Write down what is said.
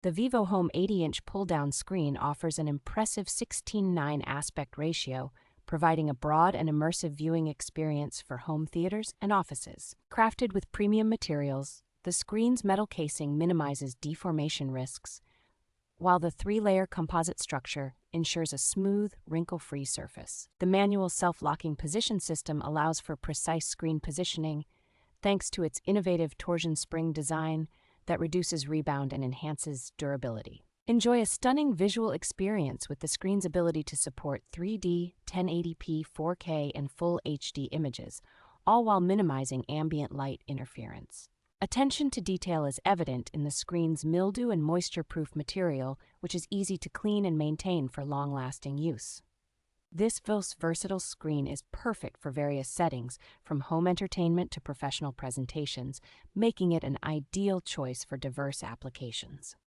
The VIVOHOME 80-inch pull-down screen offers an impressive 16:9 aspect ratio, providing a broad and immersive viewing experience for home theaters and offices. Crafted with premium materials, the screen's metal casing minimizes deformation risks, while the 3-layer composite structure ensures a smooth, wrinkle-free surface. The manual self-locking position system allows for precise screen positioning, thanks to its innovative torsion spring design that reduces rebound and enhances durability. Enjoy a stunning visual experience with the screen's ability to support 3D, 1080p, 4K, and full HD images, all while minimizing ambient light interference. Attention to detail is evident in the screen's mildew and moisture-proof material, which is easy to clean and maintain for long-lasting use. This versatile screen is perfect for various settings, from home entertainment to professional presentations, making it an ideal choice for diverse applications.